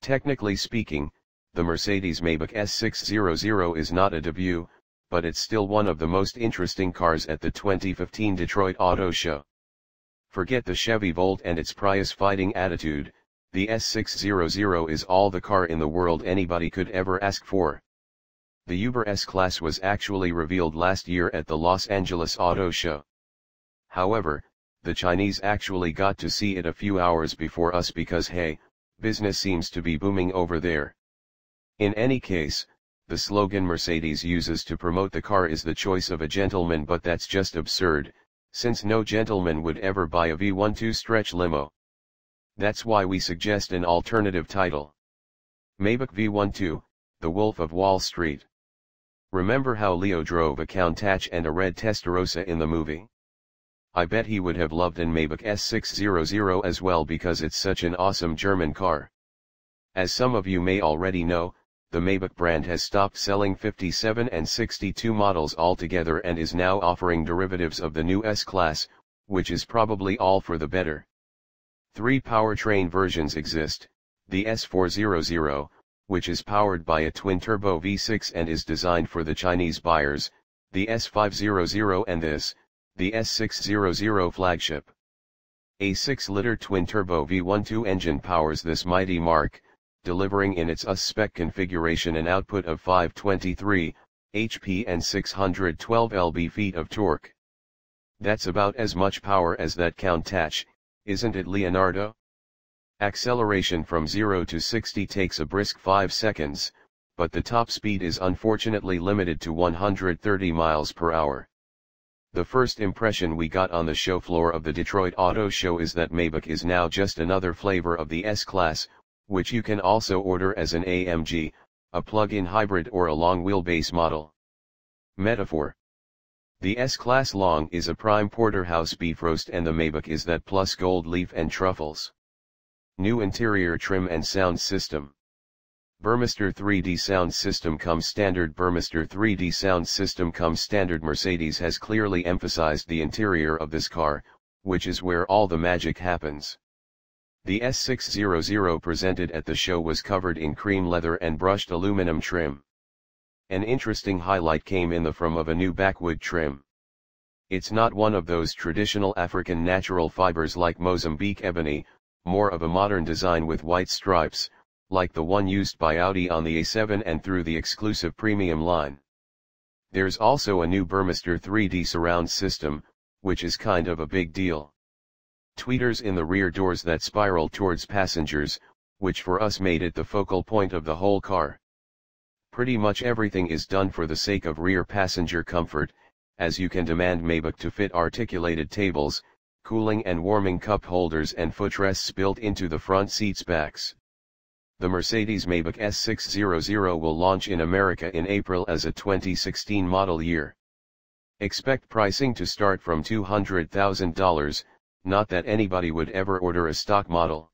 Technically speaking, the Mercedes-Maybach S600 is not a debut, but it's still one of the most interesting cars at the 2015 Detroit Auto Show. Forget the Chevy Volt and its prize-fighting attitude, the S600 is all the car in the world anybody could ever ask for. The Uber S-Class was actually revealed last year at the Los Angeles Auto Show. However, the Chinese actually got to see it a few hours before us because hey, business seems to be booming over there. In any case, the slogan Mercedes uses to promote the car is the choice of a gentleman, but that's just absurd, since no gentleman would ever buy a V12 stretch limo. That's why we suggest an alternative title. Maybach V12, The Wolf of Wall Street. Remember how Leo drove a Countach and a red Testarossa in the movie? I bet he would have loved an Maybach S600 as well because it's such an awesome German car. As some of you may already know, the Maybach brand has stopped selling 57 and 62 models altogether and is now offering derivatives of the new S-Class, which is probably all for the better. 3 powertrain versions exist: the S400, which is powered by a twin-turbo V6 and is designed for the Chinese buyers, the S500 and the S600 flagship. A 6-liter twin-turbo V12 engine powers this mighty marque, delivering in its US-spec configuration an output of 523 HP and 612 lb-ft of torque. That's about as much power as that Countach, isn't it, Leonardo? Acceleration from 0 to 60 takes a brisk 5 seconds, but the top speed is unfortunately limited to 130 miles per hour. The first impression we got on the show floor of the Detroit Auto Show is that Maybach is now just another flavor of the S-Class, which you can also order as an AMG, a plug-in hybrid or a long-wheelbase model. Metaphor. The S-Class Long is a prime porterhouse beef roast and the Maybach is that plus gold leaf and truffles. New interior trim and sound system. Burmester 3D sound system comes standard. Burmester 3D sound system comes standard. Mercedes has clearly emphasized the interior of this car, which is where all the magic happens. The S600 presented at the show was covered in cream leather and brushed aluminum trim. An interesting highlight came in the form of a new backwood trim. It's not one of those traditional African natural fibers like Mozambique ebony, more of a modern design with white stripes, like the one used by Audi on the A7 and through the exclusive premium line. There's also a new Burmester 3D surround system, which is kind of a big deal. Tweeters in the rear doors that spiral towards passengers, which for us made it the focal point of the whole car. Pretty much everything is done for the sake of rear passenger comfort, as you can demand Maybach to fit articulated tables, cooling and warming cup holders and footrests built into the front seats' backs. The Mercedes-Maybach S600 will launch in America in April as a 2016 model year. Expect pricing to start from $200,000, not that anybody would ever order a stock model.